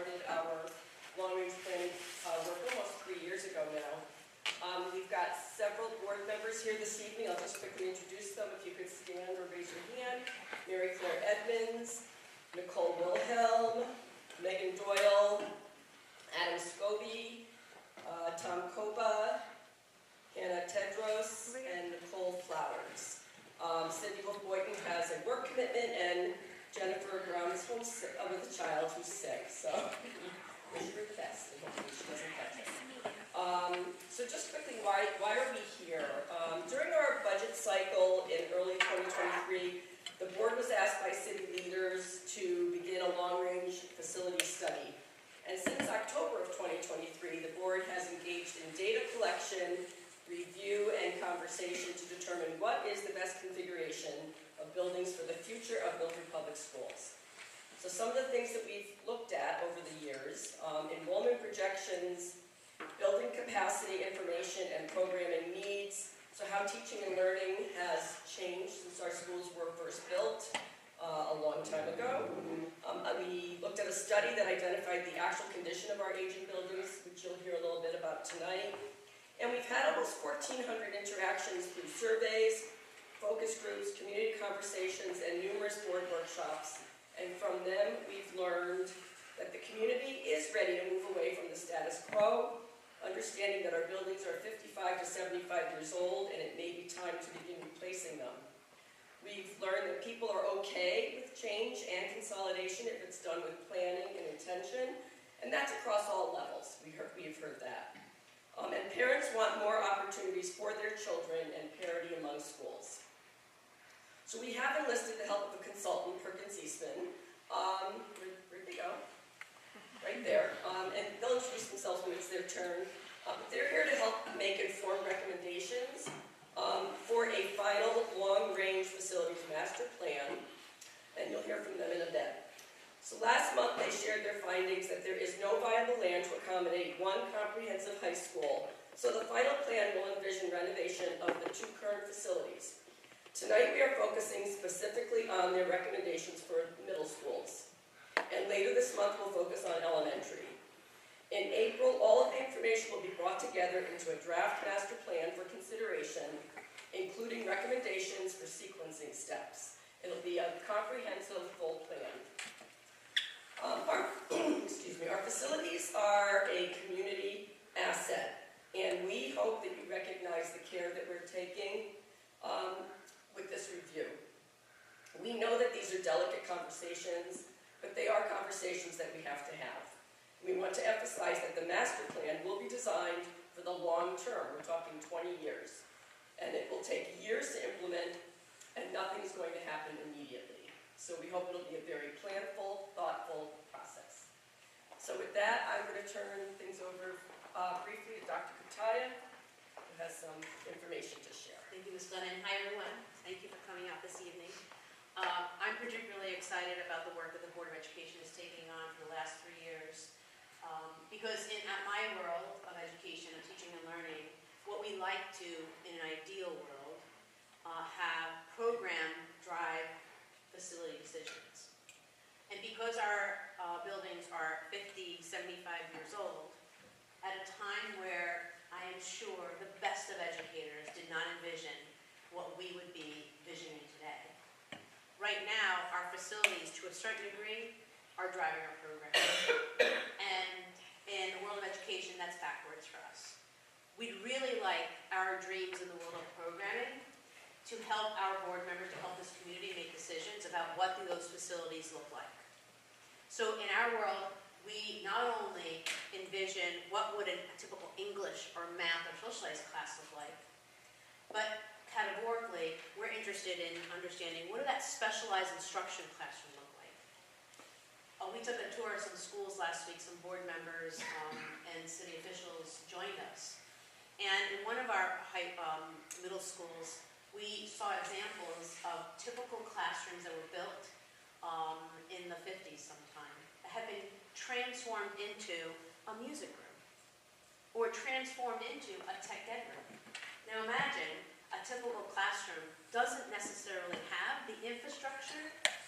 started our long-range planning work almost 3 years ago now. We've got several board members here this evening. I'll just quickly introduce them. If you could stand or raise your hand. Mary Claire Edmonds, Nicole Wilhelm, Megan Doyle, Adam Scobie, Tom Koba, Hannah Tedros, and Nicole Flowers. Cindy Wolf-Boyton has a work commitment, and Jennifer Brown is home with a child who's sick, so wish her the best, and hopefully she doesn't catch it. So just quickly, why are we here? During our budget cycle in early 2023, the board was asked by city leaders to begin a long-range facility study. And since October of 2023, the board has engaged in data collection, review, and conversation to determine what is the best configuration of buildings for the future of Milford Public Schools. So some of the things that we've looked at over the years, enrollment projections, building capacity information, and programming needs. So how teaching and learning has changed since our schools were first built a long time ago. We looked at a study that identified the actual condition of our aging buildings, which you'll hear a little bit about tonight. And we've had almost 1,400 interactions through surveys, focus groups, community conversations, and numerous board workshops. And from them, we've learned that the community is ready to move away from the status quo, understanding that our buildings are 55 to 75 years old, and it may be time to begin replacing them. We've learned that people are okay with change and consolidation if it's done with planning and intention, and that's across all levels. We've heard that. And parents want more opportunities for their children and parity among schools. So we have enlisted the help of a consultant, Perkins Eastman. Where'd they go? Right there. And they'll introduce themselves when it's their turn. But they're here to help make informed recommendations for a final long-range facilities master plan. And you'll hear from them in a bit. So last month they shared their findings that there is no viable land to accommodate one comprehensive high school. So the final plan will envision renovation of the 2 current facilities. Tonight we are focusing specifically on their recommendations for middle schools. And later this month we'll focus on elementary. In April, all of the information will be brought together into a draft master plan for consideration, including recommendations for sequencing steps. It'll be a comprehensive full plan. Our facilities are a community asset, and we hope that you recognize the care that we're taking with this review. We know that these are delicate conversations, but they are conversations that we have to have. We want to emphasize that the master plan will be designed for the long term. We're talking 20 years. And it will take years to implement, and nothing's going to happen immediately. So we hope it'll be a very planful, thoughtful process. So with that, I'm going to turn things over briefly to Dr. Kutaya, who has some information to share. Thank you, Ms. Glennon. Hi, everyone. Thank you for coming out this evening. I'm particularly excited about the work that the Board of Education is taking on for the last 3 years. Because at my world of education, of teaching and learning, what we like to, in an ideal world, have program drive facility decisions. And because our buildings are 50, 75 years old, at a time where I am sure the best of educators did not envision what we would be visioning today. Right now, our facilities, to a certain degree, are driving our program. And in the world of education, that's backwards for us. We'd really like our dreams in the world of programming to help our board members, to help this community make decisions about what do those facilities look like. So in our world, we not only envision what would a typical English or math or social studies class look like, but categorically, we're interested in understanding what does that specialized instruction classroom look like. We took a tour of some schools last week, some board members and city officials joined us. And in one of our middle schools, we saw examples of typical classrooms that were built in the 50s sometime, that had been transformed into a music room, or transformed into a tech ed room. Now imagine a typical classroom doesn't necessarily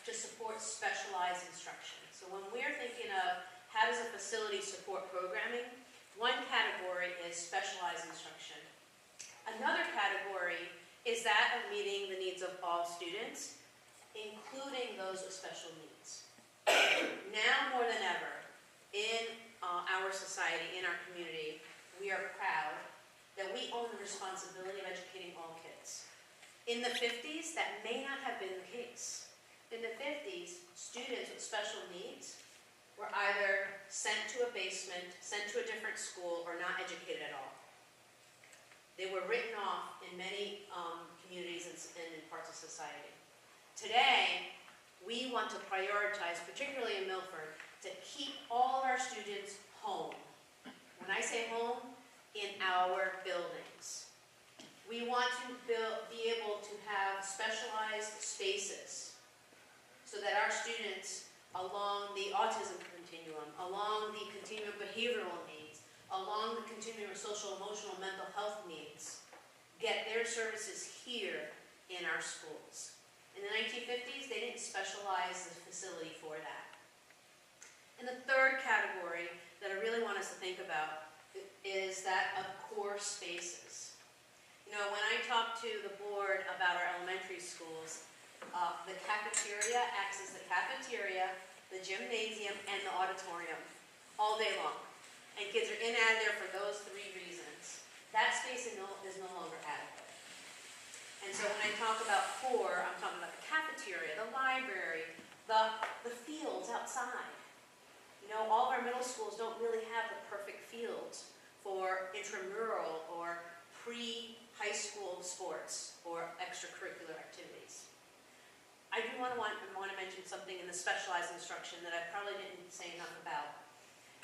to support specialized instruction. So when we're thinking of how does a facility support programming? One category is specialized instruction. Another category is that of meeting the needs of all students, including those with special needs. Now more than ever, in our society, in our community, we are proud that we own the responsibility of educating all kids. In the 50s, that may not have been the case. In the 50s, students with special needs were either sent to a basement, sent to a different school, or not educated at all. They were written off in many communities and in parts of society. Today, we want to prioritize, particularly in Milford, to keep all of our students home. When I say home, in our buildings. We want to be able to have specialized spaces so that our students along the autism continuum, along the continuum of behavioral needs, along the continuum of social, emotional, mental health needs, get their services here in our schools. In the 1950s, they didn't specialize the facility for that. And the third category that I really want us to think about is that of core spaces. You know, when I talk to the board about our elementary schools, the cafeteria acts as the cafeteria, the gymnasium, and the auditorium all day long. And kids are in and out of there for those three reasons. That space is no longer adequate. And so when I talk about core, I'm talking about the cafeteria, the library, the fields outside. You know, all of our middle schools don't really have the perfect fields for intramural or pre-high school sports or extracurricular activities. I do want to mention something in the specialized instruction that I probably didn't say enough about.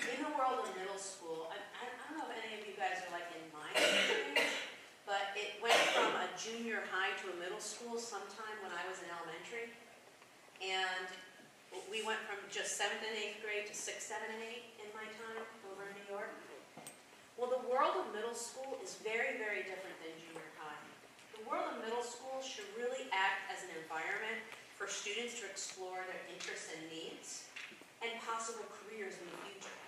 In the world of middle school, I don't know if any of you guys are like in my experience, but it went from a junior high to a middle school sometime when I was in elementary. And we went from just 7th and 8th grade to 6th, 7th, and 8th in my time over in New York. Well, the world of middle school is very, very different than junior high. The world of middle school should really act as an environment for students to explore their interests and needs and possible careers in the future.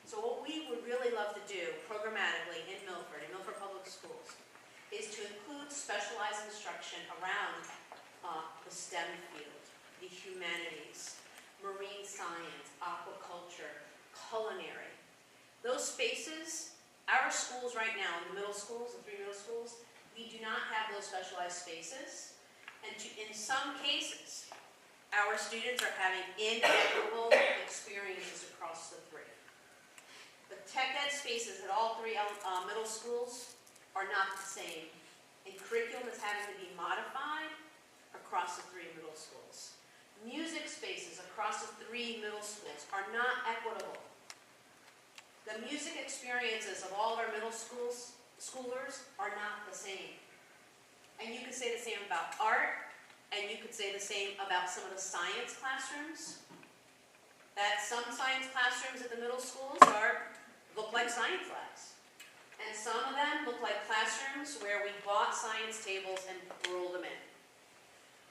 So what we would really love to do programmatically in Milford Public Schools, is to include specialized instruction around the STEM field, the humanities, marine science, aquaculture, culinary. Those spaces, our schools right now, in the middle schools, the 3 middle schools, we do not have those specialized spaces. And in some cases, our students are having inequitable experiences across the 3. The tech ed spaces at all 3 middle schools are not the same. And curriculum is having to be modified across the 3 middle schools. Music spaces across the 3 middle schools are not equitable. The music experiences of all of our middle schoolers are not the same. And you could say the same about art, and you could say the same about some of the science classrooms. That some science classrooms at the middle schools look like science labs. And some of them look like classrooms where we bought science tables and rolled them in.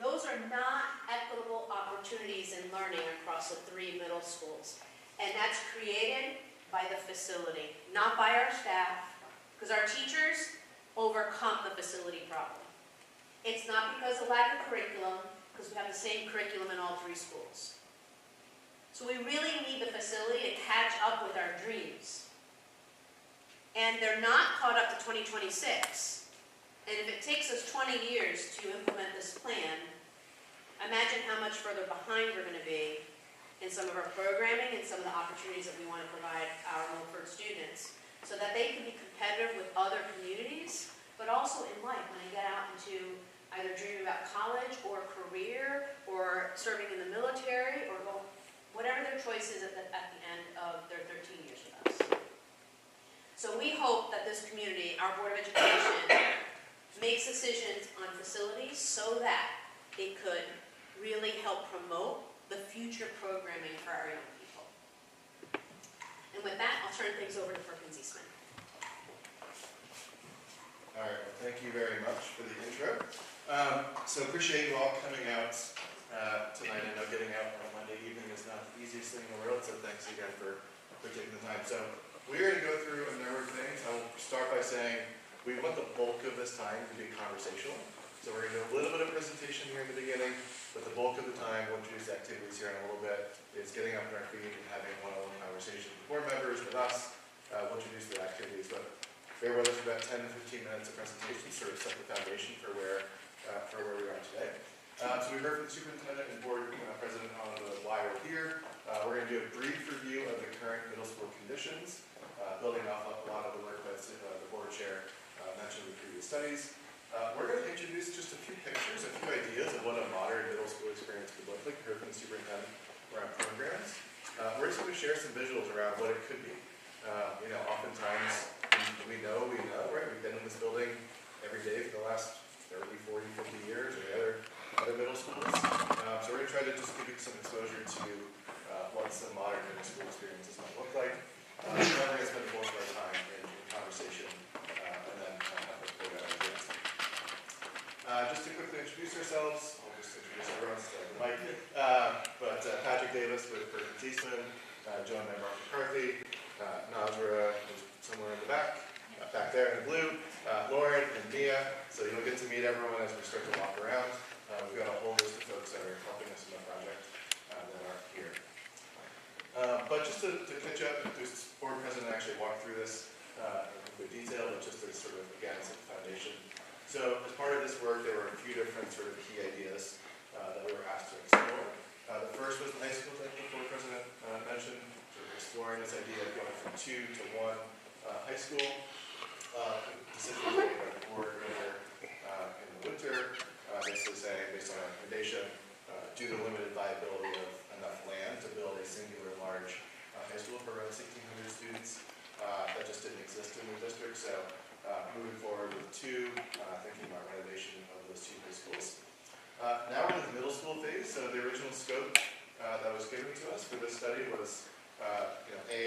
Those are not equitable opportunities in learning across the 3 middle schools. And that's created by the facility, not by our staff, because our teachers overcome the facility problem. It's not because of lack of curriculum, because we have the same curriculum in all 3 schools. So we really need the facility to catch up with our dreams. And they're not caught up to 2026. And if it takes us 20 years to implement this plan, imagine how much further behind we're going to be in some of our programming and some of the opportunities that we want to provide our Milford students so that they can be competitive with other communities, but also in life when they get out into either dreaming about college or career or serving in the military or whatever their choice is at the end of their 13 years with us. So we hope that this community, our Board of Education, makes decisions on facilities so that it could really help promote the future programming for our young people. And with that, I'll turn things over to Perkins Eastman. All right, well, thank you very much for the intro. So appreciate you all coming out tonight. I know getting out on Monday Monday evening is not the easiest thing in the world, so thanks again for taking the time. So we're going to go through a number of things. I will start by saying we want the bulk of this time to be conversational. So we're going to do a little bit of presentation here in the beginning, but the bulk of the time, we'll introduce activities here in a little bit. It's getting up in our feet and having one-on-one conversations with board members, with us. We'll introduce the activities, but bear with us for about 10 to 15 minutes of presentation, sort of set the foundation for where we are today. So we heard from the superintendent and board president on why we're here. We're going to do a brief review of the current middle school conditions, building off a lot of the work that the board chair mentioned in previous studies. We're going to introduce just a few pictures, a few ideas of what a modern middle school experience could look like. We heard from the superintendent around programs. We're just going to share some visuals around what it could be. Oftentimes we know, right? We've been in this building every day for the last 30, 40, 50 years, or the other middle schools. So we're going to try to just give you some exposure to what some modern middle school experiences might look like. Then we're going to spend the bulk of our time in conversation, and then have a program ideas. Just to quickly introduce ourselves, I'll just introduce everyone so I have the mic. But Patrick Davis with Perkins Eastman, joined by Mark McCarthy, Nazra is somewhere in the back there in the blue, Lauren and Mia. So you'll get to meet everyone as we start to walk around. We've got a whole list of folks that are helping us in the project that aren't here. But just to catch up, this board president actually walked through this in good detail, but just to sort of, again, set the foundation. So as part of this work, there were a few different sort of key ideas that we were asked to explore. The first was the high school that the board president mentioned, sort of exploring this idea of going from 2 to 1 high school. Specifically, the board earlier in the winter, basically saying, based on our recommendation, due to limited viability of enough land to build a singular large high school for around 1,600 students, that just didn't exist in the district. So moving forward with 2, thinking about renovation of those 2 high schools. Now we're in the middle school phase. So the original scope that was given to us for this study was,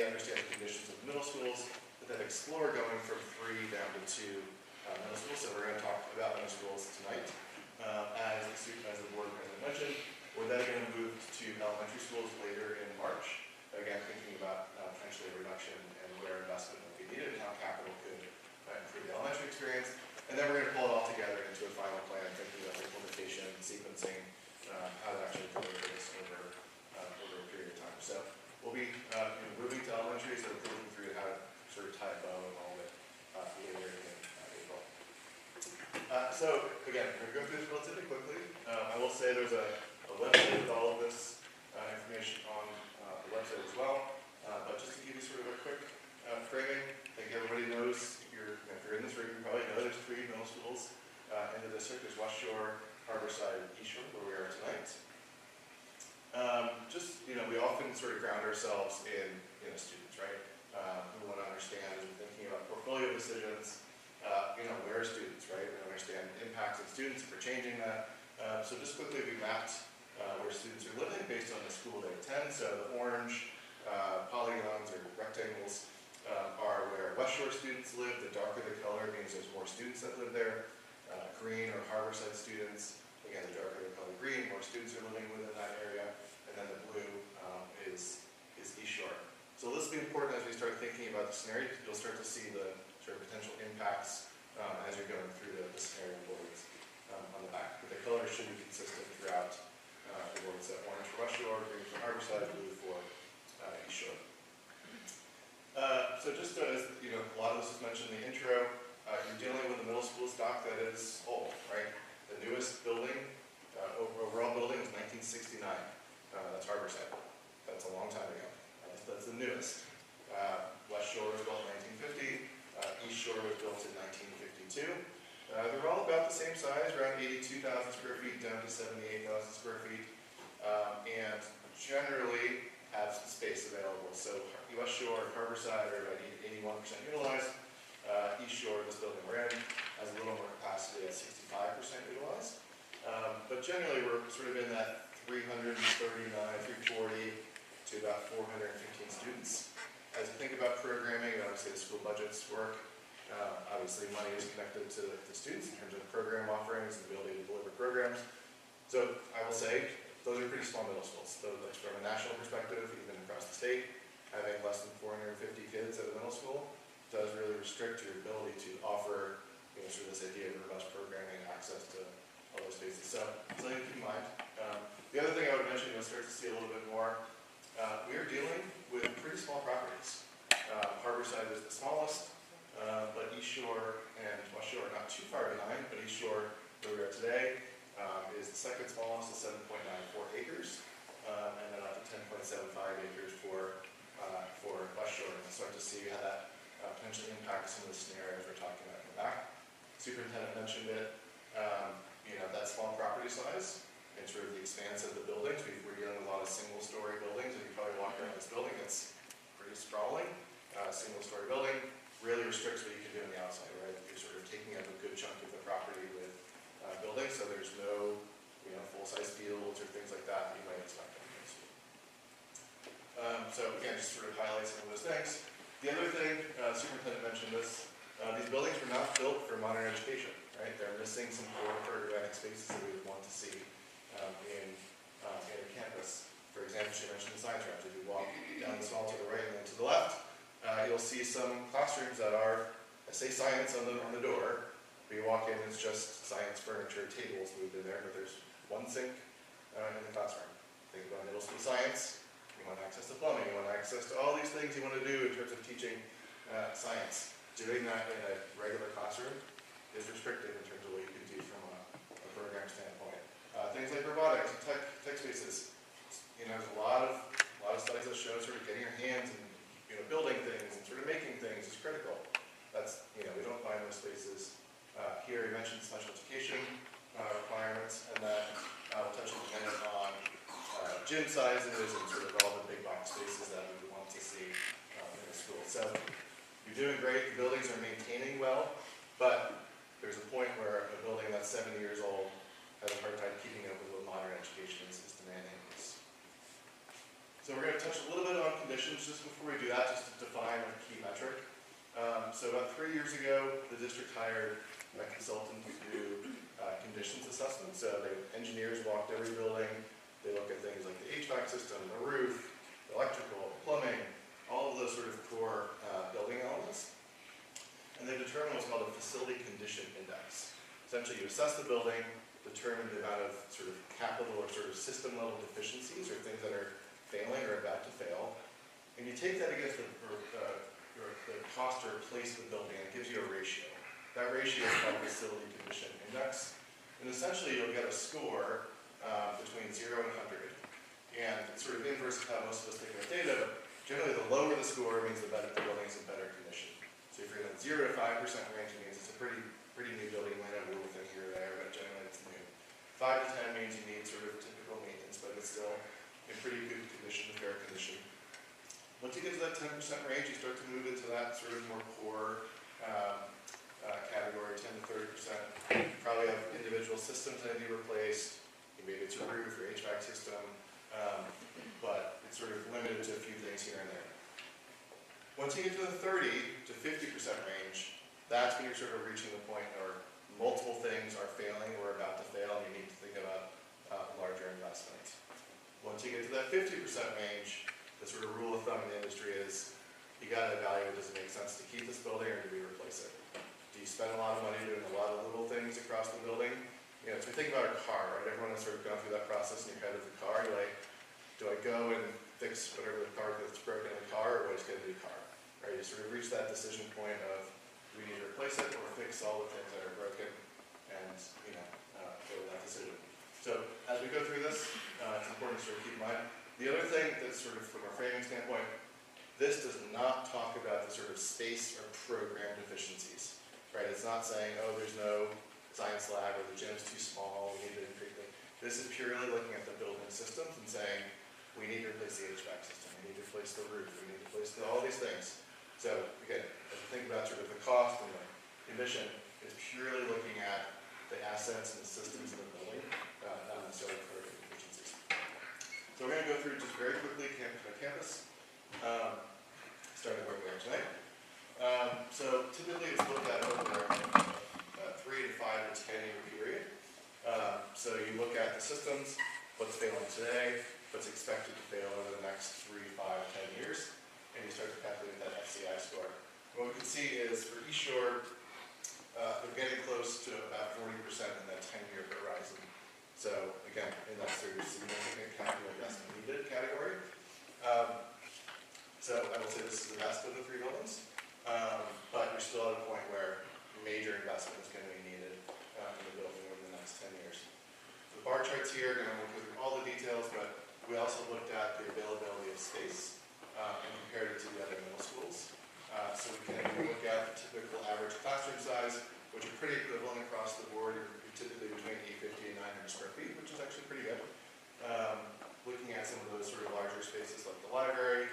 understand the conditions of middle schools, but then explore going from 3 down to 2 middle schools. So we're going to talk about middle schools tonight. As the board president mentioned, we're then going to move to elementary schools later in March. Again, thinking about potentially a reduction and where investment would be needed and how capital could improve the elementary experience. And then we're going to pull it all together into a final plan, thinking about implementation, sequencing, how to actually deliver this over a period of time. So we'll be moving to elementary, so we're looking through how to sort of tie a bow and all of it later in April. So again, we're going to go through this relatively quickly. I will say there's a website with all of this information on the website as well. But just to give you sort of a quick framing, I think everybody knows, if you're in this room, you probably know there's 3 middle schools in the district. There's West Shore, Harborside, and East Shore, where we are tonight. We often sort of ground ourselves in students, right? We want to understand and thinking about portfolio decisions. Where are students, right? We understand impacts of students if we're changing that. So just quickly, we mapped where students are living based on the school they attend. So the orange polygons or rectangles are where West Shore students live. The darker the color means there's more students that live there. Green or Harborside students, again, the darker the color green, more students are living within that area. And then the blue is East Shore. So this will be important as we start thinking about the scenario. You'll start to see the sort of potential impacts as you're going through the scenario boards on the back. But the colors should be consistent throughout the boards. So orange for West Shore, green for Harborside, blue for East Shore. So just as a lot of this was mentioned in the intro, you're dealing with a middle school stock that is old, right? The newest building, overall building, is 1969. That's Harborside. That's a long time ago. That's the newest. West Shore was built in 1950. East Shore was built in 1952. They're all about the same size, around 82,000 square feet down to 78,000 square feet, and generally have some space available. So West Shore and Harborside are about 81% utilized. East Shore, this building we're in, has a little more capacity at 65% utilized. But generally, we're sort of in that 339, 340 to about 415 students. As you think about programming, obviously the school budgets work. Obviously, money is connected to the students in terms of program offerings and the ability to deliver programs. So I will say, those are pretty small middle schools. So that's from a national perspective, even across the state, having less than 450 kids at a middle school does really restrict your ability to offer, sort of this idea of robust programming, access to all those spaces. So something to keep in mind. The other thing I would mention, you'll start to see a little bit more, we are dealing with pretty small properties. Harborside is the smallest, but East Shore and West Shore are not too far behind, but East Shore, where we are today, is the second smallest at 7.94 acres, and then up to 10.75 acres for West Shore. And we'll start to see how that potentially impacts some of the scenarios we're talking about in the back. Superintendent mentioned it, that small property size and sort of the expanse of the buildings. We're dealing with a lot of single-story buildings. If you probably walk around this building, it's pretty sprawling. Single-story building really restricts what you can do on the outside, right? You're sort of taking up a good chunk of the property with buildings, so there's no, full-size fields or things like that you might expect on the school. So again, just sort of highlight some of those things. The other thing, Superintendent mentioned this, these buildings were not built for modern education, right? They're missing some core programmatic spaces that we would want to see in a campus. For example, she mentioned the science lab. If you walk down the hall to the right and then to the left, you'll see some classrooms that are, say science on the door, but you walk in, it's just science furniture, tables moved in there, but there's one sink in the classroom. Think about middle school science, you want access to plumbing, you want access to all these things you want to do in terms of teaching science. Doing that in a regular classroom is restricted in terms of what you can do from a program standpoint. Things like robotics and tech spaces. There's a lot of studies that show sort of getting your hands and building things and sort of making things is critical. That's we don't find those spaces here. You mentioned special education requirements, and then we'll touch a minute on gym sizes and sort of all the big box spaces that we would want to see in a school. So you're doing great. The buildings are maintaining well, but there's a point where a building that's 70 years old has a hard time keeping up with what modern education is demanding. So we're going to touch a little bit on conditions just before we do that, just to define a key metric. So about 3 years ago, the district hired a consultant to do conditions assessment. So engineers walked every building. They look at things like the HVAC system, the roof, the electrical, plumbing, all of those sort of core building elements. And they determine what's called a facility condition index. Essentially, you assess the building, determine the amount of sort of capital or sort of system level deficiencies or things that are failing or about to fail, and you take that against the cost to replace the building, and it gives you a ratio. That ratio is called facility condition index, and essentially you'll get a score between 0 and 100, and it's sort of inverse of how most of us think about data, but generally the lower the score means the better the building is in better condition. So if you're in the 0 to 5% range, it means it's a pretty new building. You might have a little thing here or there, but generally it's new. 5 to 10 means you need sort of typical maintenance, but it's still in pretty good condition, fair condition. Once you get to that 10% range, you start to move into that sort of more core category, 10 to 30%. You probably have individual systems that need replaced. Maybe it's your roof, your HVAC system, but it's sort of limited to a few things here and there. Once you get to the 30 to 50% range, that's when you're sort of reaching the point where multiple things are failing or about to fail, and you need to think about larger investments. Once you get to that 50% range, the sort of rule of thumb in the industry is you got to evaluate, does it make sense to keep this building or do we replace it? Do you spend a lot of money doing a lot of little things across the building? So we think about a car, right? Everyone has sort of gone through that process in your head of the car. You're like, do I go and fix whatever the part that's broken in the car, or do I just get a new car? Right? You sort of reach that decision point of, do we need to replace it or fix all the things that are broken, and go with that decision. So as we go through this, it's important to sort of keep in mind. The other thing that's sort of from a framing standpoint, this does not talk about the sort of space or program deficiencies, right? It's not saying, oh, there's no science lab or the gym's too small, we need to increase it. This is purely looking at the building systems and saying, we need to replace the HVAC system, we need to replace the roof, we need to replace all these things. So again, as we think about sort of the cost and the emission, it's purely looking at the assets and the systems in the building, not necessarily program deficiencies. So we're going to go through just very quickly campus by campus, starting where we are tonight. So typically it's looked at over a 3 to 5 to 10 year period. So you look at the systems, what's failing today, what's expected to fail over the next 3, 5, 10 years, and you start to calculate that FCI score. What we can see is for East Shore, they're getting close to about 40% in that 10-year horizon. So again, unless there's significant capital investment needed category. So I will say this is the best of the 3 buildings, but you're still at a point where major investment is going to be needed in the building over the next 10 years. The bar charts here, and I won't go through all the details, but we also looked at the availability of space and compared it to the other middle schools. So we can look at the typical average classroom size, which are pretty equivalent across the board. You're typically between 850 and 900 square feet, which is actually pretty good. Looking at some of those sort of larger spaces like the library,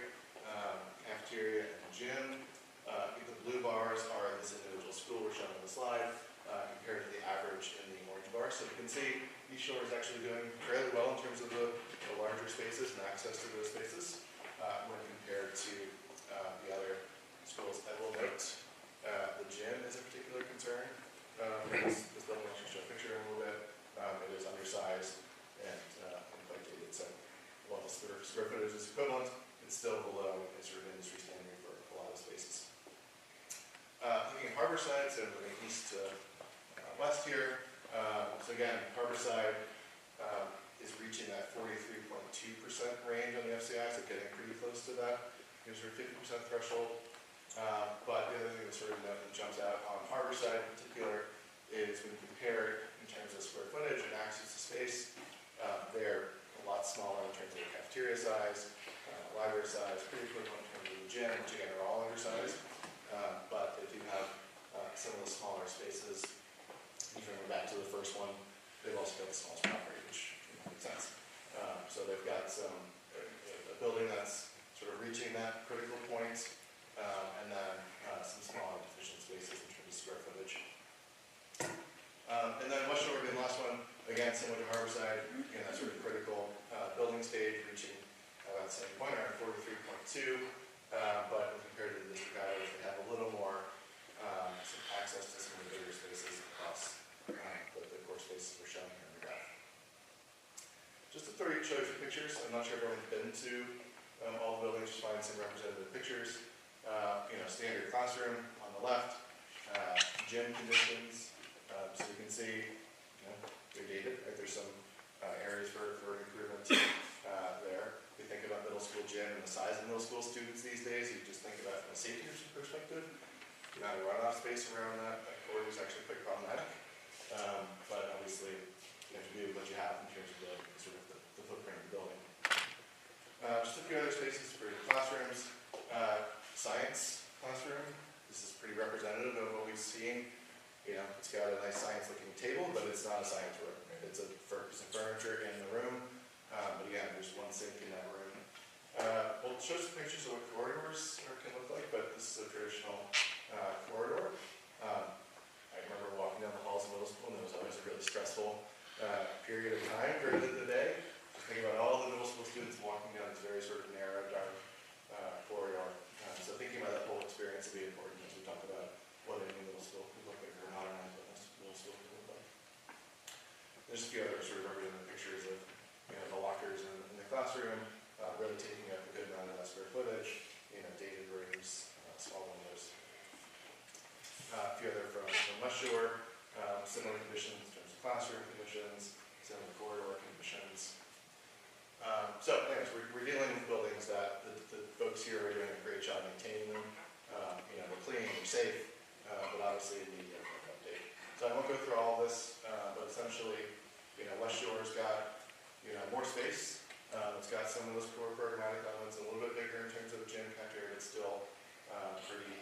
cafeteria, and gym. The blue bars are this individual school we're showing on the slide compared to the average in the orange bar. So you can see East Shore is actually doing fairly well in terms of the larger spaces and access to those spaces when compared to the other schools. I will note the gym is a particular concern. This building actually show a picture in a little bit. It is undersized and quite dated. So while the square footage is equivalent, it's still below a sort of industry standard for a lot of spaces. Looking at Harborside, so moving east to west here. So again, Harborside is reaching that 43.2% range on the FCI, so getting pretty close to that. There's sort of 50% threshold. But the other thing that sort of jumps out on Harborside in particular is when you compare in terms of square footage and access to space, they're a lot smaller in terms of the cafeteria size, library size, pretty equivalent in terms of the gym, which again are all undersized. But they do have some of the smaller spaces. Even going back to the first one, they've also got the smallest property, which makes sense. So they've got a building that's sort of reaching that critical point, and then some smaller deficient spaces in terms of square footage. And then West Shore being the last one, again, similar to Harborside, again, that sort of critical building stage, reaching about the same point, around 43.2, but compared to the district average, they have a little more some access to some of the bigger spaces across the core spaces we're showing here in the graph. Just to show you some pictures, I'm not sure if everyone's been to all the buildings, just find some representative pictures. Standard classroom on the left, gym conditions, so you can see, they're dated, right? There's some areas for improvement there. If you think about middle school gym and the size of middle school students these days, you just think about from a safety perspective, the amount of runoff space around that corridor is actually quite problematic. But obviously, you have to do what you have in terms of the footprint of the building. Just a few other spaces for classrooms. Science classroom. This is pretty representative of what we've seen. It's got a nice science-looking table, but it's not a science room. Right? It's some furniture in the room, but again, there's one sink in that room. We'll show some pictures of what corridors can look like, but this is a traditional corridor. I remember walking down the halls of middle school, and it was always a really stressful period of time during the day. Just thinking about all the middle school students walking down this very sort of narrow, dark corridor. So thinking about that whole experience will be important as we talk about what a new middle school could look like, or a modernized middle school could look like. There's a few other sort of representative pictures of the lockers in the classroom, really taking up a good amount of that square footage, dated rooms, small windows. A few other from West Shore, similar conditions in terms of classroom conditions, similar corridor conditions. So anyways, we're dealing with buildings that the folks here are doing a great job maintaining them. They're clean, they're safe, but obviously need an update. So I won't go through all this, but essentially, West Shore's got more space. It's got some of those core programmatic elements, a little bit bigger in terms of the gym cafeteria, but still pretty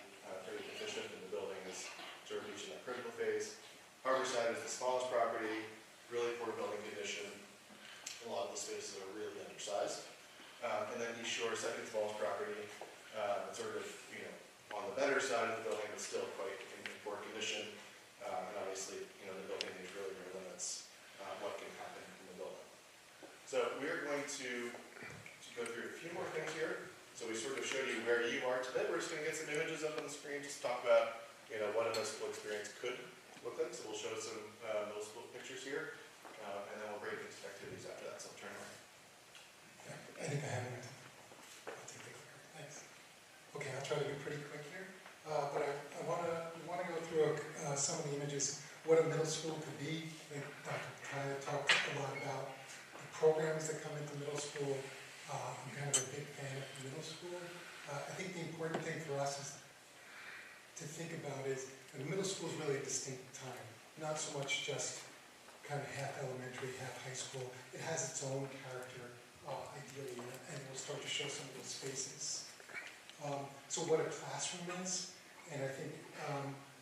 efficient, and the building is sort of reaching that critical phase. Harborside is the smallest property, really poor building condition. A lot of the spaces are really undersized. And then East Shore, second smallest property, sort of, on the better side of the building, but still quite in poor condition. And obviously, the building age really limits what can happen in the building. So we're going to go through a few more things here. So we sort of showed you where you are today. We're just going to get some images up on the screen, just talk about, what a middle school experience could look like. So we'll show some middle school pictures here. And then we'll break into activities after that. So I'll turn it think I have it. I'll take the clicker. Thanks. Okay, I'll try to be pretty quick here. But I want to go through some of the images, what a middle school could be. I think Dr. Kaya talked a lot about the programs that come into middle school. I'm kind of a big fan of middle school. I think the important thing for us is to think about is that middle school is really a distinct time, not so much just kind of half elementary, half high school. It has its own character, ideally, and we'll start to show some of those spaces. So what a classroom is, and I think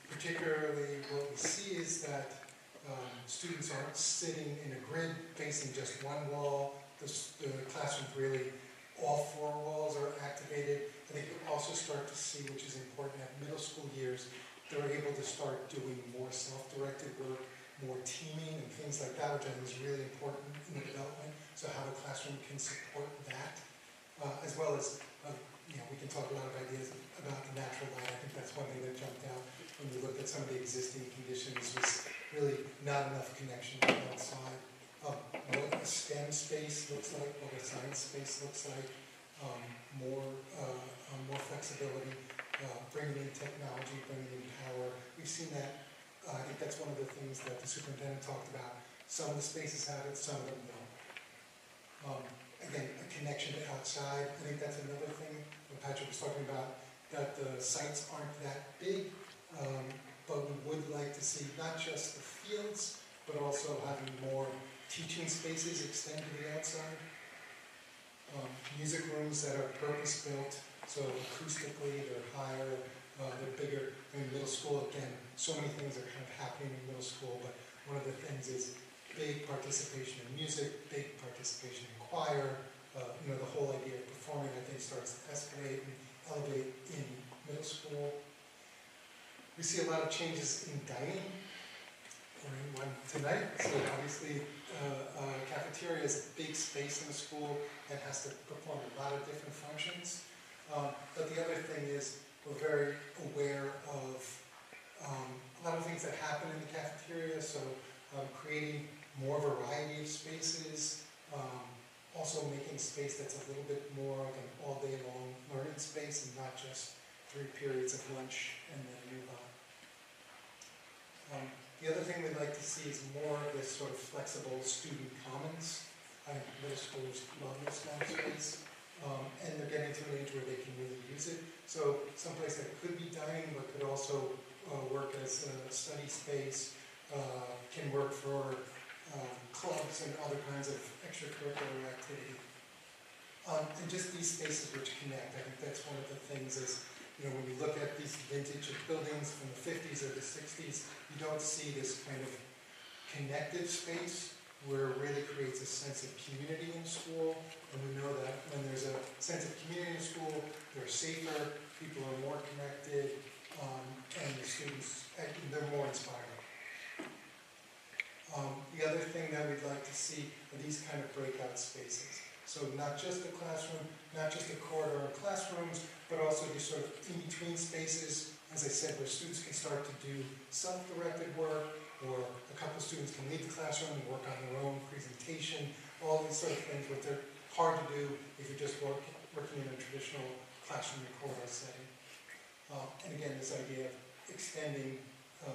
particularly what we see is that students aren't sitting in a grid facing just one wall. The classroom really, all four walls are activated. I think you also start to see, which is important at middle school years, they're able to start doing more self-directed work, more teaming and things like that, which I think is really important in the development. So how the classroom can support that, as well as, we can talk a lot of ideas about the natural light. I think that's one thing that jumped out when we looked at some of the existing conditions was really not enough connection with outside. What a STEM space looks like, what a science space looks like, more flexibility, bringing in technology, bringing in power. We've seen that. I think that's one of the things that the superintendent talked about. Some of the spaces have it, some of them don't. Again, a connection to outside. I think that's another thing that Patrick was talking about, that the sites aren't that big, but we would like to see not just the fields, but also having more teaching spaces extend to the outside. Music rooms that are purpose-built, so acoustically they're higher, they're bigger. In middle school, again, so many things are kind of happening in middle school, but one of the things is big participation in music, big participation in choir. The whole idea of performing, I think, starts to escalate and elevate in middle school. We see a lot of changes in dining. We're in one tonight, so obviously cafeteria is a big space in the school that has to perform a lot of different functions. But the other thing is we're very aware of a lot of things that happen in the cafeteria, so creating more variety of spaces, also making space that's a little bit more like an all-day long learning space and not just 3 periods of lunch and then move on. The other thing we'd like to see is more of this sort of flexible student commons. I think middle schools love this kind of space, and they're getting to an age where they can really use it. So someplace that could be dining but could also work as a study space, can work for clubs and other kinds of extracurricular activity. And just these spaces which connect. I think that's one of the things is, when you look at these vintage buildings from the 50s or the 60s, you don't see this kind of connective space where it really creates a sense of community in school. And we know that when there's a sense of community in school, they're safer, people are more connected, and the students, they're more inspiring. The other thing that we'd like to see are these kind of breakout spaces. So not just the classroom, not just a corridor of classrooms, but also these sort of in-between spaces, as I said, where students can start to do self-directed work, or a couple students can leave the classroom and work on their own presentation, all these sort of things, but they're hard to do if you're just working in a traditional classroom or corridor setting. And again, this idea of extending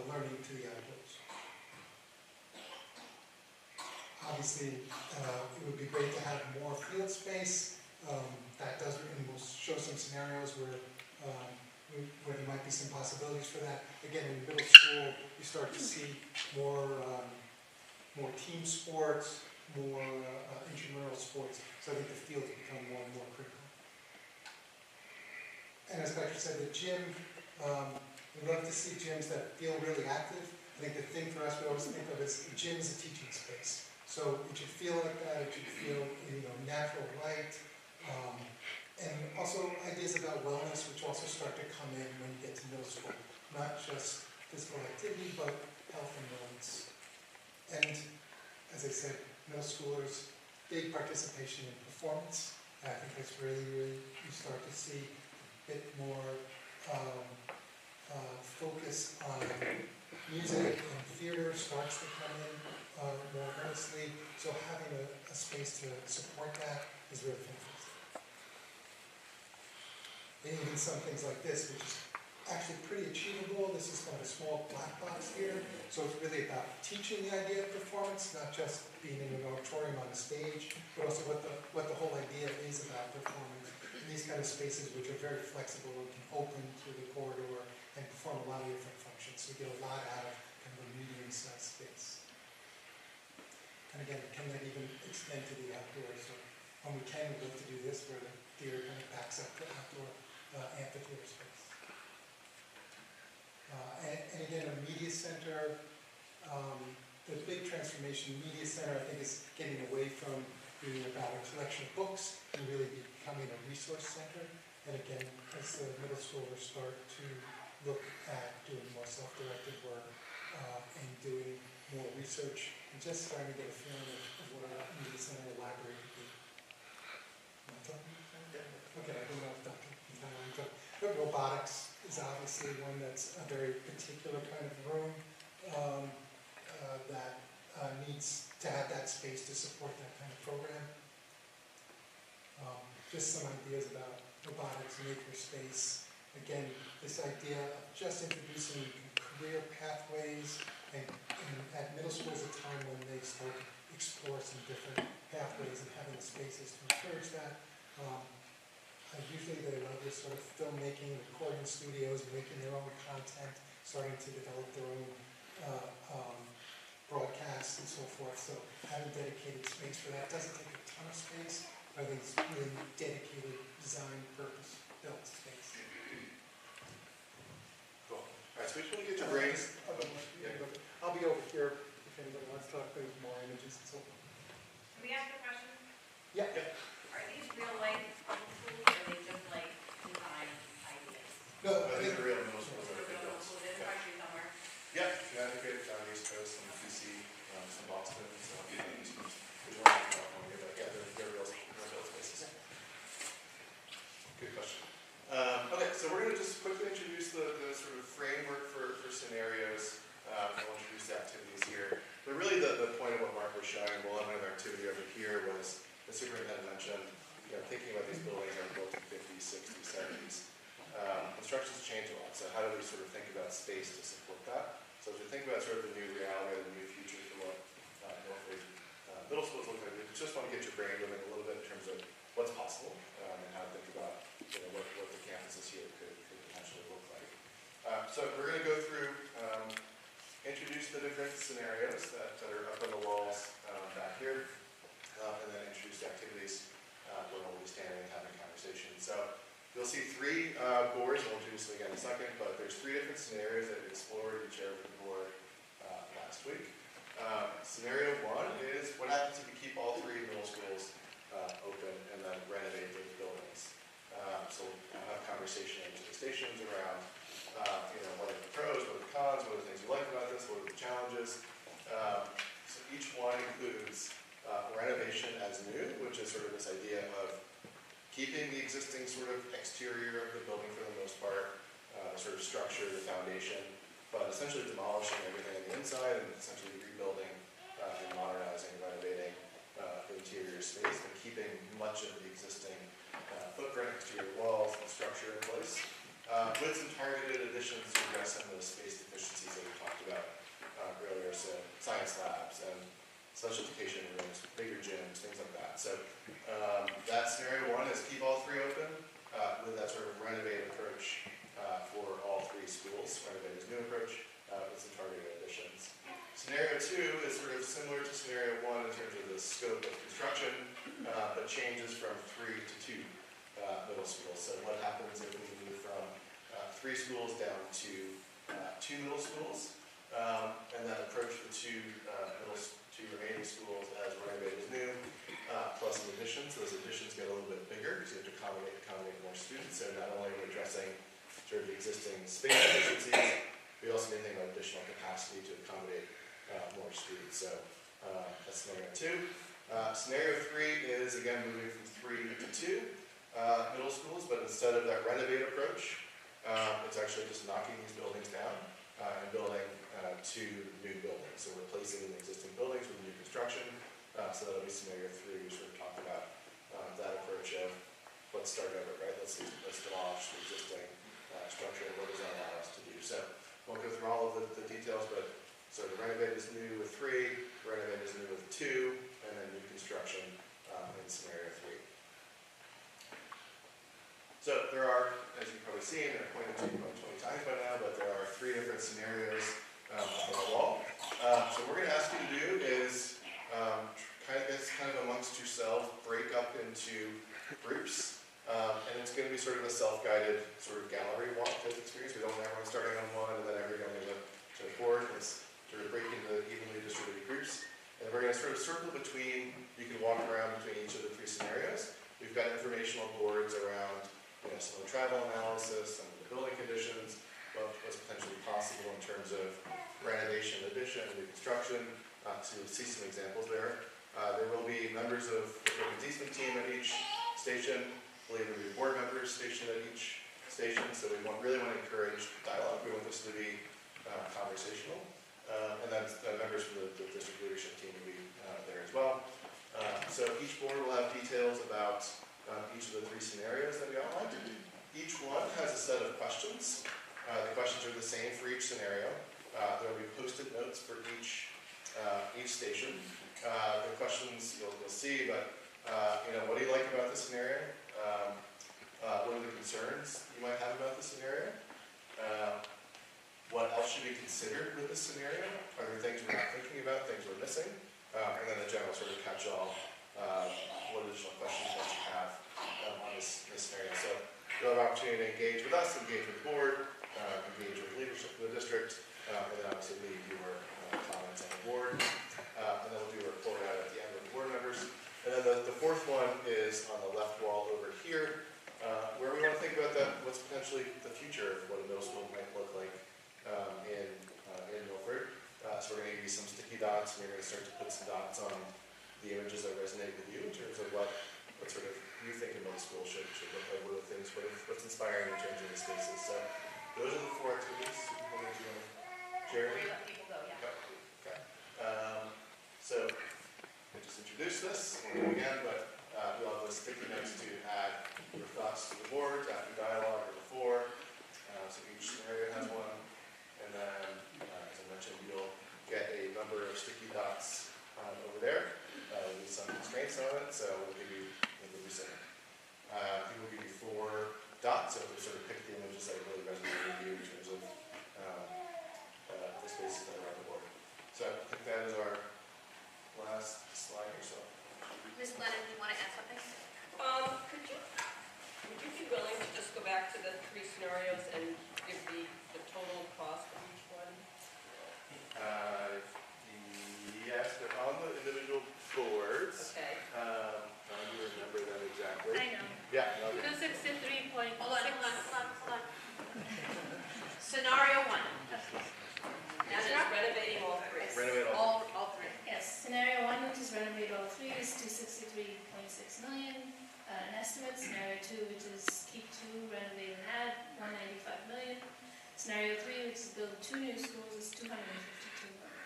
learning to the outdoors. Obviously, it would be great to have more field space. That does, and we'll show some scenarios where there might be some possibilities for that. Again, in middle school, you start to see more team sports, more intramural sports. So I think the fields become more and more critical. And as Patrick said, the gym, we love to see gyms that feel really active. I think the thing for us we always think of is the gym is a teaching space. So it should feel like that, it should feel natural light, and also ideas about wellness which also start to come in when you get to middle school. Not just physical activity, but health and wellness. And as I said, middle schoolers, big participation in performance. I think that's really, you start to see a bit more focus on music and theater starts to come in more earnestly, so having a space to support that is really fantastic. And even some things like this, which is actually pretty achievable. This is kind of a small black box here, so it's really about teaching the idea of performance, not just being in an auditorium on a stage, but also what the whole idea is about performance. And these kind of spaces, which are very flexible and can open through the corridor and perform a lot of different functions. So we get a lot out of kind of a medium-sized space. And again, can that even extend to the outdoors? So when we can, we look to do this, where the theater kind of backs up to outdoor amphitheater space. And again, a media center, the big transformation, media center, I think, is getting away from being about a collection of books and really becoming a resource center. And again, as the middle schoolers start to look at doing more self-directed work and doing more research, and just starting to get a feeling of what a media center or library could be. Am I talking? Okay, I don't know if but robotics is obviously one that's a very particular kind of room that needs to have that space to support that kind of program. Just some ideas about robotics, makerspace. Again, this idea of just introducing career pathways, and at middle school is a time when they start to explore some different pathways and having the spaces to encourage that. Usually they love this sort of filmmaking, recording studios, making their own content, starting to develop their own broadcasts and so forth. So having dedicated space for that doesn't take a ton of space, but I think it's really dedicated, design, purpose-built space. Cool. All right, so we just want to get your brains. I'll be over here if anybody wants to talk about more images and so forth. Can we ask a question? Yeah. Are these real life tools, or are they just like design ideas? No, I think the real middle schools are They're big real builds. tools in the country somewhere. Yeah, Connecticut, down East Coast, some DC, some Boston, some East Coast. There's one in California, but yeah, they're real build spaces. Good question. Okay, so we're going to just quickly introduce the sort of framework for scenarios. We'll introduce the activities here. But really the point of what Mark was showing, well, another activity over here was the superintendent mentioned, thinking about these buildings that were built in the 50s, 60s, 70s. Construction's changed a lot, so how do we sort of think about space to support that? So as we think about sort of the new reality or the new future for what Norfolk middle schools look like, we just want to get your brain moving a little bit in terms of what's possible and how to think about what the campuses here could potentially look like. So we're going to go through, introduce the different scenarios that are up on the walls back here, and then introduce the activities where we'll be standing and having a conversation. So you'll see three boards, and we'll introduce them again in a second, but there's three different scenarios that we explored and shared with the board last week. Scenario one is what happens if we keep all three middle schools open and then renovate those buildings. So we'll have a conversation into the stations around what are the pros, what are the cons, what are the things you like about this, what are the challenges. So each one includes renovation as new, which is sort of this idea of keeping the existing sort of exterior of the building for the most part, the sort of structure, the foundation, but essentially demolishing everything on the inside and essentially rebuilding and modernizing, renovating the interior space, but keeping much of the existing footprint, exterior walls, and structure in place, with some targeted additions to address some of those space deficiencies that we talked about earlier, so science labs and special education rooms, bigger gyms, things like that. So that scenario one is keep all three open with that sort of renovate approach for all three schools, renovate is new approach with some targeted additions. Scenario two is sort of similar to scenario one in terms of the scope of construction, but changes from 3 to 2 middle schools. So what happens if we move from 3 schools down to 2 middle schools, and then approach the two remaining schools as renovated as new, plus some additions. Those additions get a little bit bigger because you have to accommodate more students. So not only are we addressing sort of the existing space deficiencies, we also need to think about additional capacity to accommodate more students. So that's scenario two. Scenario three is, again, moving from 3 to 2 middle schools, but instead of that renovate approach, It's actually just knocking these buildings down and building 2 new buildings. So replacing the existing buildings with new construction. So that'll be scenario 3. We sort of talked about that approach of let's start over, right? Let's demolish the existing structure. What does that allow us to do? So won't go through all of the details, but sort of renovate is new with 3, renovate is new with 2, and then new construction in scenario 3. So there are, as you've probably seen, I've pointed to you about 20 times by now, but there are 3 different scenarios up on the wall. So what we're going to ask you to do is kind of amongst yourself, break up into groups. And it's going to be sort of a self-guided sort of gallery walk type experience. We don't want everyone starting on one and then everyone going to the board. It's sort of break into evenly distributed groups. And we're going to sort of circle between, you can walk around between each of the 3 scenarios. We've got informational boards around some of the travel analysis, some of the building conditions, what's potentially possible in terms of renovation, addition, new construction. So you'll see some examples there. There will be members of the Perkins Eastman team at each station. I believe there will be board members stationed at each station. So we really want to encourage dialogue. We want this to be conversational. And then members from the district leadership team will be there as well. So each board will have details about each of the 3 scenarios that we outlined. Each one has a set of questions. The questions are the same for each scenario. There will be post-it notes for each station. The questions you'll see, but what do you like about the scenario? What are the concerns you might have about the scenario? What else should be considered with this scenario? Are there things we're not thinking about, things we're missing? And then the general sort of catch-all, what additional questions might you have on this scenario? So you'll have opportunity to engage with us, engage with the board, engage with leadership of the district, and then obviously leave your comments on the board. And then we'll do a report out at the end with the board members. And then the 4th one is on the left wall over here, where we want to think about what's potentially the future of what a middle school might look like in Milford. So we're going to give you some sticky dots, and you're going to start to put some dots on the images that resonate with you in terms of what sort of you think a middle school should look like. What are the things, what's inspiring in terms of the spaces. So those are the 4 activities. What did you want to share? Before you let people go, yeah. Okay. So I just introduced this, we'll do it again, but you'll have those sticky notes to add your thoughts to the board, after dialogue or before. So each scenario has one. And then, as I mentioned, you'll get a number of sticky dots over there with some constraints on it. So we'll give you some. I think we'll give you 4 dots, so to sort of pick the images that really resonate with you in terms of the spaces that are on the board. So I think that is our last slide or so. Ms. Lennon, do you want to add something? Would you be willing to just go back to the 3 scenarios and give the total cost of each one? Yes, they're on the individual boards. Okay. I don't remember them exactly. I know. Yeah. No, 263.6. Hold on. Scenario 1. Now just renovating all 3. renovate all. All 3. Yes, scenario 1, which is renovate all 3, is 263.6 million. An estimate. Scenario 2, which is keep 2, renovate and add, 195 million. Scenario 3, which is build 2 new schools, is 252 million.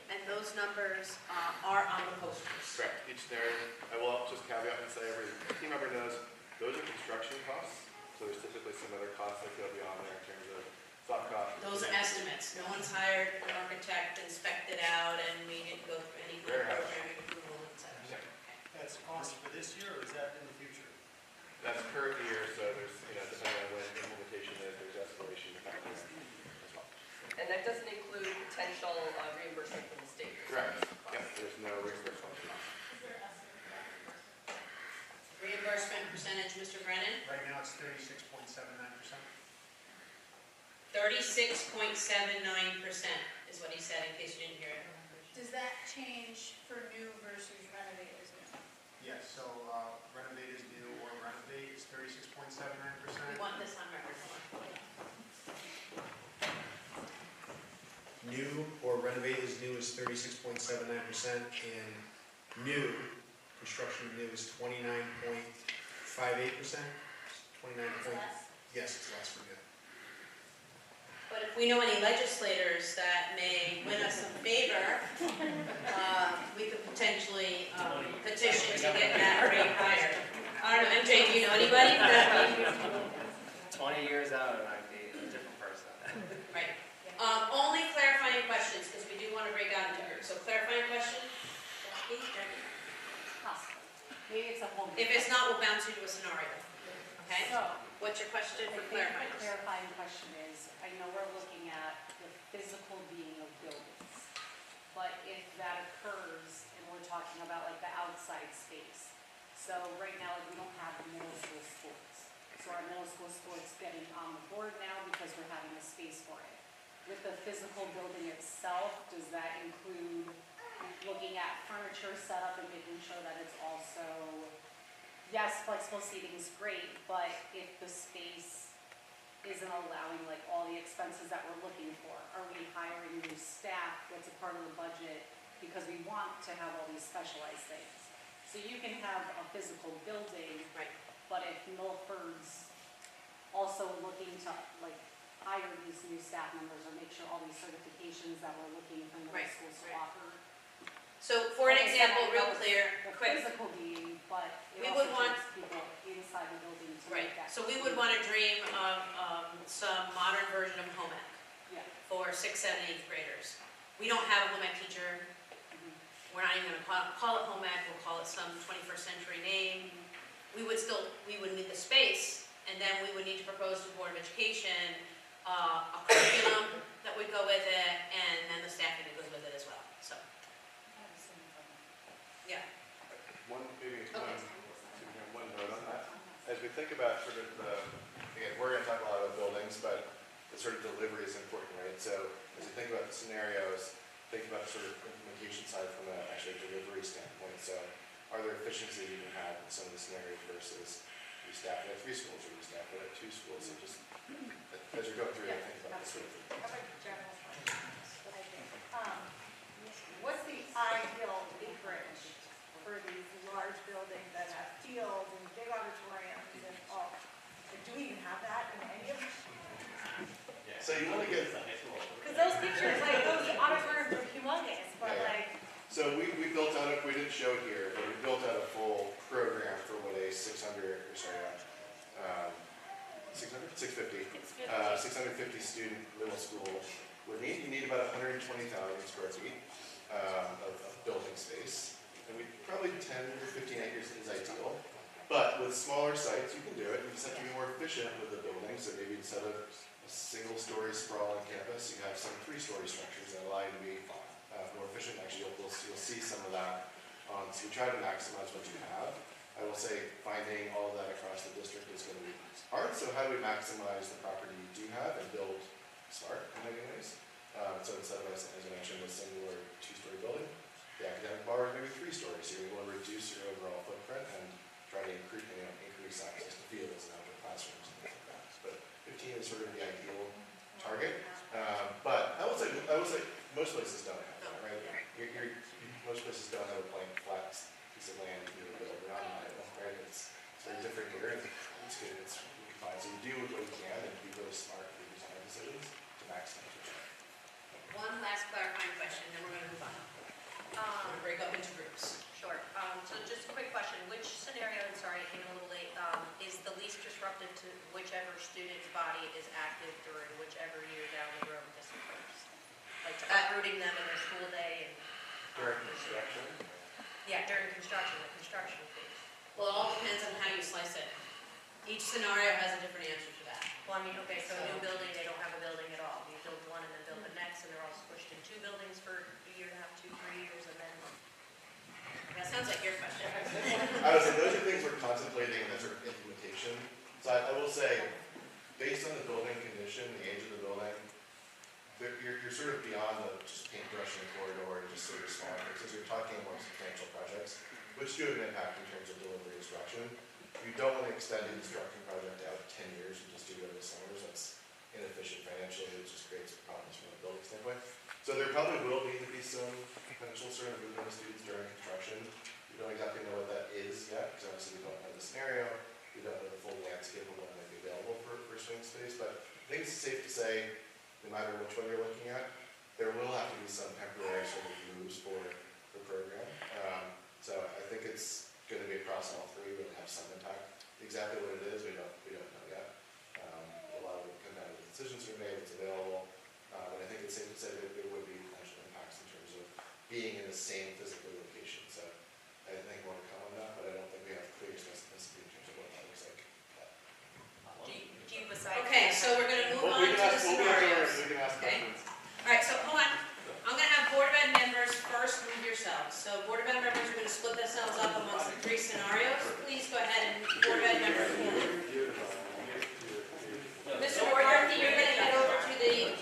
And those numbers are on the posters. Correct. Each scenario, I will just caveat and say every team member knows those are construction costs. So there's typically some other costs that will be on there in terms of soft costs. Those are estimates. No one's hired an architect, inspected out, and we didn't go through any Very high. programming approval, et cetera. Yeah. That's cost for this year, or is that in the future? That's current year, so there's, depending on when implementation is, there's escalation factors as well. And that doesn't include potential reimbursement from the state. Correct. Yeah, there's no reimbursement. Reimbursement percentage, Mr. Brennan? Right now, it's 36.79%. 36.79% is what he said, in case you didn't hear it. Does that change for new versus renovated as new? Yes, so renovate is new or renovate is 36.79%. We want this on record. Hold on. New or renovate is new is 36.79%, and new, construction of new is 29.58%. 29 point, Yes, it's less for new. But if we know any legislators that may win us some favor, we could potentially petition to get that rate higher. I don't know, MJ, do you know anybody? 20 years out, and I'd be a different person. Right. Only clarifying questions, because we do want to break out into groups. So clarifying question? Possible. Maybe it's a home. If it's not, we'll bounce you to a scenario. Okay? So, What's your question for I think clarifying? the clarifying question is, I know we're looking at the physical being of buildings, but if that occurs, and we're talking about like the outside space, so right now, like, we don't have middle school sports. So our middle school sports getting on the board now because we're having a space for it. With the physical building itself, does that include looking at furniture setup and making sure that it's also, yes, flexible seating is great, but if the space isn't allowing like all the expenses that we're looking for, are we hiring new staff that's a part of the budget because we want to have all these specialized things? So you can have a physical building, Right. but if Milford's also looking to like hire these new staff members or make sure all these certifications that we're looking for middle Right, schools to right. offer. So for an Like I said, example, I real know clear, the quick. physical being, but We it would also want- takes people inside the building to Right. make that. So we would want to dream of some modern version of home ec Yeah. for 6th, 7th, 8th graders. We don't have a home ec teacher. Mhm. We're not even going to call it home ec. We'll call it some 21st century name. We would need the space, and then we would need to propose to the Board of Education a curriculum that would go with it, and then the staffing that goes with it as well. So, yeah. One note on that. As we think about sort of again, we're gonna talk a lot about buildings, but the sort of delivery is important, right? So as you think about the scenarios, think about sort of implementation side from a actually delivery standpoint. So are there efficiencies you can have in some of the scenarios versus we staff it at 3 schools or we staff it at 2 schools? So just as you're going through, think about this sort of thing. What's the ideal acreage for these large buildings that have fields and big auditoriums and all? Do we even have that in any of them? So you want to get, Because those pictures, like, those auditoriums are humongous, but Yeah. like, so we built out, we didn't show it here, but we built out a full program for what a 650 student middle school would need. You need about 120,000 square feet of building space. And we probably 10 to 15 acres is ideal. But with smaller sites, you can do it. You just have to be more efficient with the buildings. So maybe instead of a single-story sprawl on campus, you have some 3-story structures that allow you to be more efficient. Actually, you'll see some of that. So we try to maximize what you have. I will say finding all of that across the district is going to be hard. So how do we maximize the property you do have and build smart in many ways? So instead of, as I mentioned, a single or 2-story building, the academic bar is maybe 3 stories. So you're going to reduce your overall footprint and try to increase access to fields and outdoor classrooms and things like that. But 15 is sort of the ideal target. But I will say most places don't have that, right? Most places don't have a flat piece of land you can build around an island, right? It's very different here, and it's good. It's fine. So you do what you can and be really smart with your design decisions to maximize your time. One last clarifying question, then we're going to move on. We're going to break up into groups. Sure. So just a quick question. Which scenario, and sorry, I came in a little late, is the least disruptive to whichever student's body is active during whichever year down the road this occurs? Like uprooting them in their school day and... During construction? Yeah, during construction, the construction phase. Well, it all depends on how you slice it. Each scenario has a different answer to that. Well, I mean, okay, so a new building, they don't have a building at all. You build one and then build the next, and they're all squished in 2 buildings for a year and a half, 2, 3 years, and then... That sounds like your question. I would say those are things we're contemplating in the sort of implementation. So I will say, based on the building condition, the age of the building, you're sort of beyond the just paintbrush in the corridor and just sort of small fixes. You're talking more substantial projects, which do have an impact in terms of delivery instruction. You don't want to extend a construction project out 10 years and just do it over the summers. That's inefficient financially. It just creates problems from a building standpoint. So there probably will need to be some potential sort of movement of students during construction. We don't exactly know what that is yet, because obviously we don't know the scenario. We don't know the full landscape of what it might be available for swing space, but I think it's safe to say, no matter which one you're looking at, there will have to be some temporary sort of moves for the program. So I think it's going to be across all three, will have some impact. Exactly what it is, we don't know yet. A lot of it comes down to the decisions are made, what's available, but I think it's safe to say that there would be potential impacts in terms of being in the same physical location. So I think more to come on that, but I don't think we have clear specificity in terms of what that looks like. Do you besides? Okay, so we're gonna move on to the scenarios. We can ask Okay. questions. All right, so hold on. I'm gonna have Board of Ed members first move yourselves. So Board of Ed members are gonna split themselves up amongst the three scenarios. Please go ahead and Board of Ed members move. Mr. McCarthy, you're gonna head over to the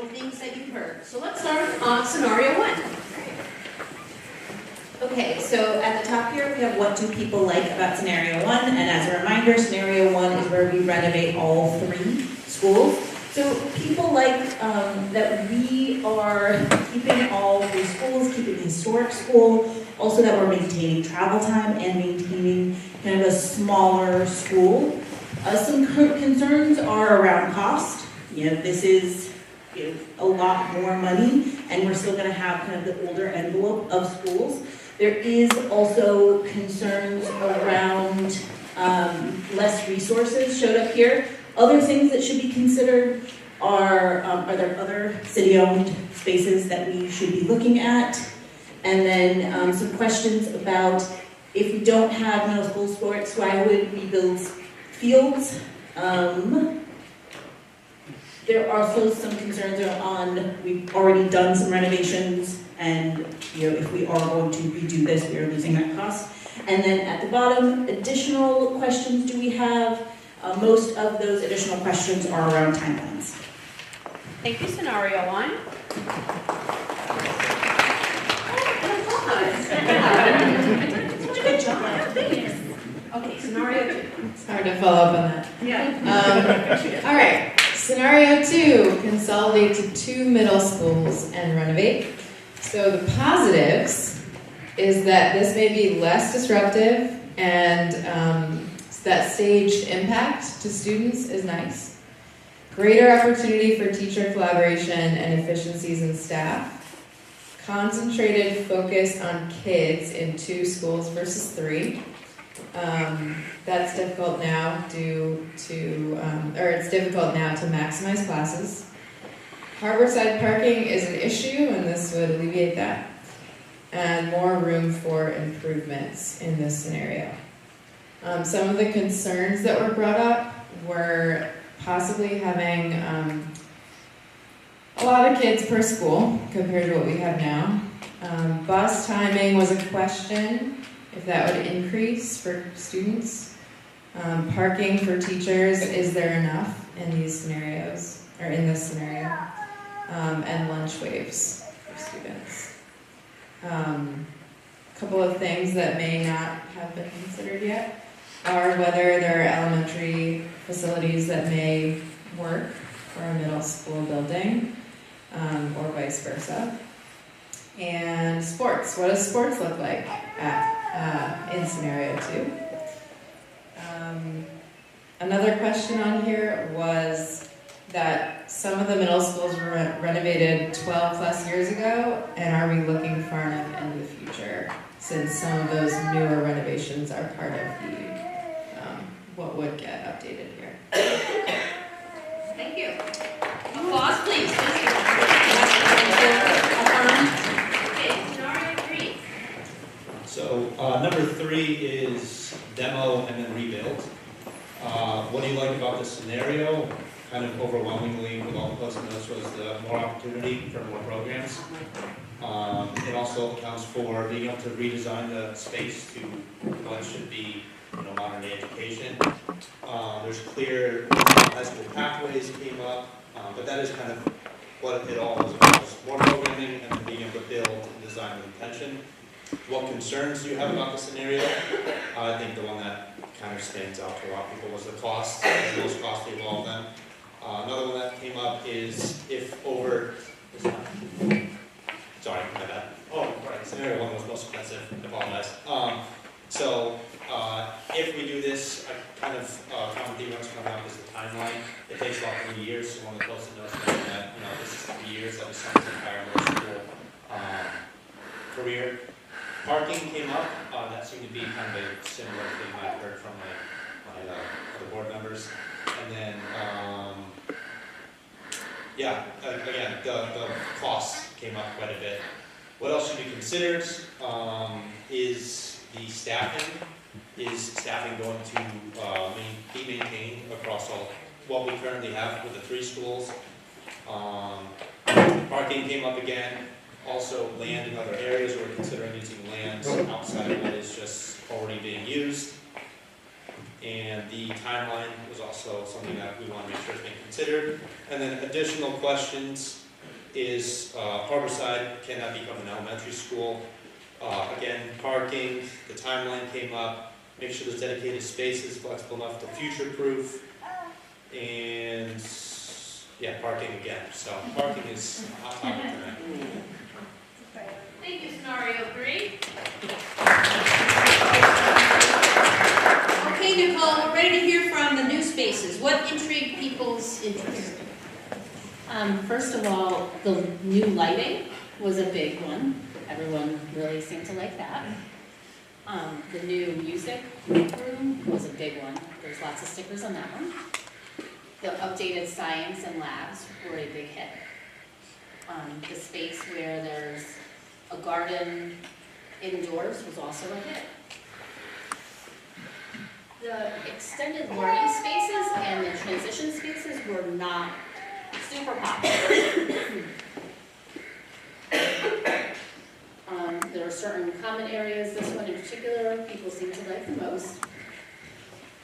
or things that you've heard. So let's start on scenario one. Okay, so at the top here, we have what do people like about scenario one, and as a reminder, scenario one is where we renovate all 3 schools. So people like that we are keeping all 3 schools, keeping the historic school, also that we're maintaining travel time and maintaining kind of a smaller school. Some concerns are around cost. This is a lot more money, and we're still going to have kind of the older envelope of schools. There is also concerns around less resources showed up here. Other things that should be considered are there other city-owned spaces that we should be looking at? And then some questions about if we don't have middle school sports, why would we build fields? There are also some concerns on, we've already done some renovations, and if we are going to redo this, we are losing that cost. And then at the bottom, additional questions do we have? Most of those additional questions are around timelines. Thank you, scenario one. Such a good job. Okay, scenario two. It's hard to follow up on that. Yeah. All right, scenario 2, consolidate to 2 middle schools and renovate. So the positives is that this may be less disruptive, and that staged impact to students is nice. Greater opportunity for teacher collaboration and efficiencies in staff. Concentrated focus on kids in 2 schools versus 3. That's difficult now it's difficult now to maximize classes. Harborside parking is an issue, and this would alleviate that. And more room for improvements in this scenario. Some of the concerns that were brought up were possibly having a lot of kids per school compared to what we have now. Bus timing was a question, if that would increase for students. Parking for teachers, is there enough in these scenarios, or in this scenario? And lunch waves for students. A couple of things that may not have been considered yet are whether there are elementary facilities that may work for a middle school building, or vice versa. And sports, what does sports look like in scenario 2? Another question on here was that some of the middle schools were renovated 12 plus years ago, and are we looking far enough into the future, since some of those newer renovations are part of the what would get updated here. Thank you. Applause, please. Okay, scenario 3. So number 3 is demo and then rebuild. What do you like about this scenario? Kind of overwhelmingly with all the post notes was the more opportunity for more programs. It also accounts for being able to redesign the space to what should be modern day education. There's clear high school pathways came up, but that is kind of what it all is about. More programming and being able to build and design with intention. What concerns do you have about the scenario? I think the one that kind of stands out to a lot of people was the cost, the most costly of all of them. Another one that came up is if over, sorry, my bad. Oh, right, scenario 1 was most expensive, I apologize. If we do this, kind of common theme that's coming up is the timeline. It takes about 3 years, so one of the post-it notes mentioned that, this is 3 years that was someone's entire middle school career. Parking came up, that seemed to be kind of a similar thing I've heard from my other board members. And then, again, the costs came up quite a bit. What else should be considered is the staffing. Is staffing going to be maintained across what we currently have with the 3 schools? Parking came up again. Also, land in other areas, we're considering using land outside of what is just already being used. And the timeline was also something that we want to make sure is being considered. And then additional questions is Harborside cannot become an elementary school. Again, parking, the timeline came up, make sure there's dedicated spaces, flexible enough to future-proof, and, yeah, parking again. So parking is a hot topic tonight. Thank you, scenario 3. Okay, Nicole, we're ready to hear from the new spaces. What intrigued people's interest? First of all, the new lighting was a big one. Everyone really seemed to like that. The new music room was a big one. There's lots of stickers on that one. The updated science and labs were a big hit. The space where there's a garden indoors was also a hit. The extended learning spaces and the transition spaces were not super popular. There are certain common areas, this one in particular, people seem to like the most.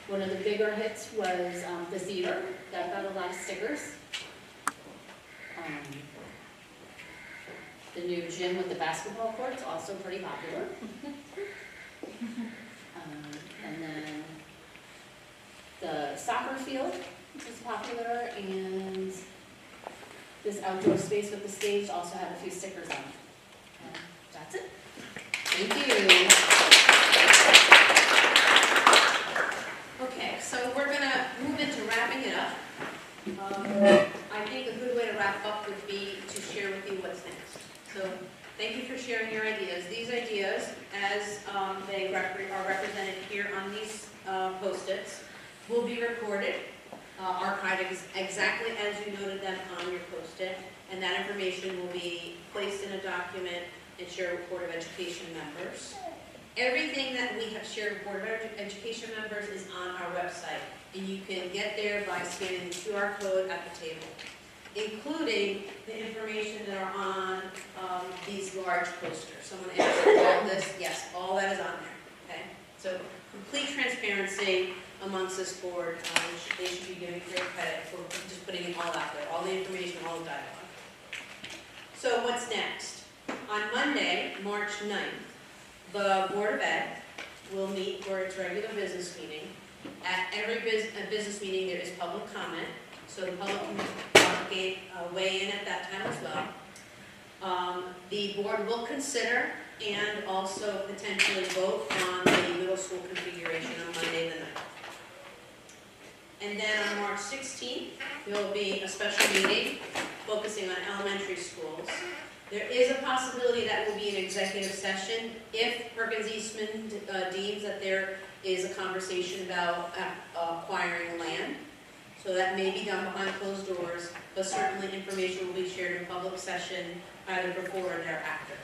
One of the bigger hits was the theater, that got a lot of stickers. The new gym with the basketball courts, also pretty popular. And then the soccer field was popular, and this outdoor space with the stage also had a few stickers on it. And that's it. Thank you. Okay, so we're going to move into wrapping it up. I think a good way to wrap up would be to share with you what's next. So thank you for sharing your ideas. These ideas, as they are represented here on these Post-its, will be recorded, archived exactly as you noted them on your Post-it, and that information will be placed in a document and shared with Board of Education members. Everything that we have shared with Board of Education members is on our website, and you can get there by scanning the QR code at the table, including the information that are on these large posters. Someone asked about this. Yes, all that is on there. Okay, so complete transparency amongst this board. They should be given great credit for just putting it all out there, all the information, all the dialogue. So what's next? On Monday, March 9th, the Board of Ed will meet for its regular business meeting. At every business meeting, there is public comment, so the public can weigh in at that time as well. The board will consider and also potentially vote on the middle school configuration on Monday the 9th. And then on March 16th, there will be a special meeting focusing on elementary schools. There is a possibility that will be an executive session if Perkins Eastman deems that there is a conversation about acquiring land. So that may be done behind closed doors, but certainly information will be shared in public session either before or thereafter.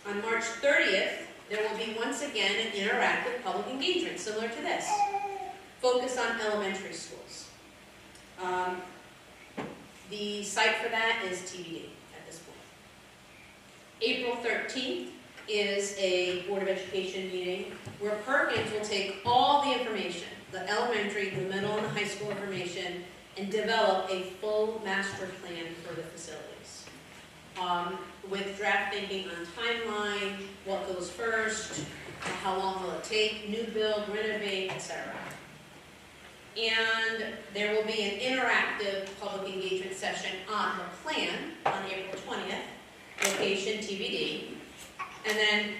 On March 30th, there will be once again an interactive public engagement similar to this, focused on elementary schools. The site for that is TBD. April 13th is a Board of Education meeting where Perkins will take all the information, the elementary, the middle, and the high school information, and develop a full master plan for the facilities. With draft thinking on timeline, what goes first, how long will it take, new build, renovate, etc. And there will be an interactive public engagement session on the plan on April 20th. Location TBD, and then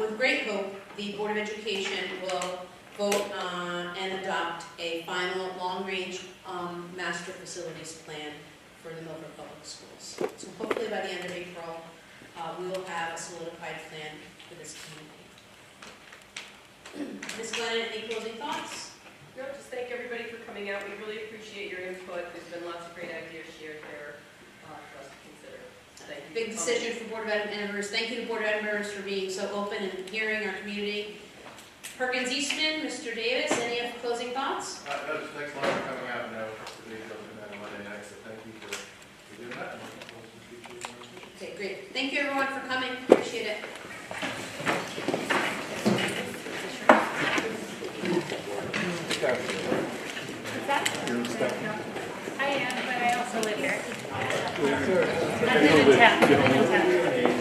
with great hope, the Board of Education will vote on and adopt a final long-range master facilities plan for the Milford Public Schools. So hopefully by the end of April, we will have a solidified plan for this community. Ms. Glennon, any closing thoughts? No, just thank everybody for coming out. We really appreciate your input. There's been lots of great ideas shared here for us to consider. Thank you. Big decision for Board of Ed members. Thank you to Board of Ed members for being so open and hearing our community. Perkins Eastman, Mr. Davis, any closing thoughts? No, just thanks a lot for coming out. I know the big open that on Monday night, so thank you for doing that. Okay, great. Thank you everyone for coming. Appreciate it. I am, but I also also live here. I live in town.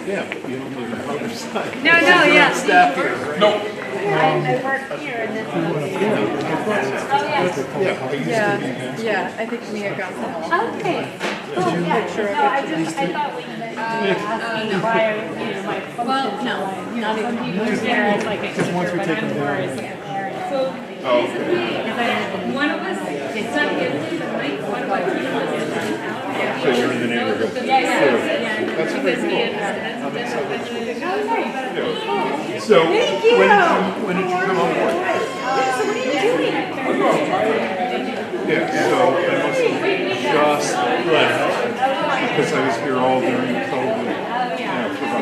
Yeah, but you don't live on the other side. No, yeah. Staff here. No. I work here and then. Yeah, I think Mia got that. Okay. Oh, yeah. No, I thought what you meant. Asking why, my function. Well, no, Not some people are there as like a teacher, but I'm more as like a parent. So basically, one of us, it's not yesterday, but Mike, one of our people was in town. So you're in the neighborhood. Yeah. That's Because pretty he cool. had, I'm excited. Yeah. So, when did you come on board? Yeah, so I must have just left, because I was here all during COVID, for about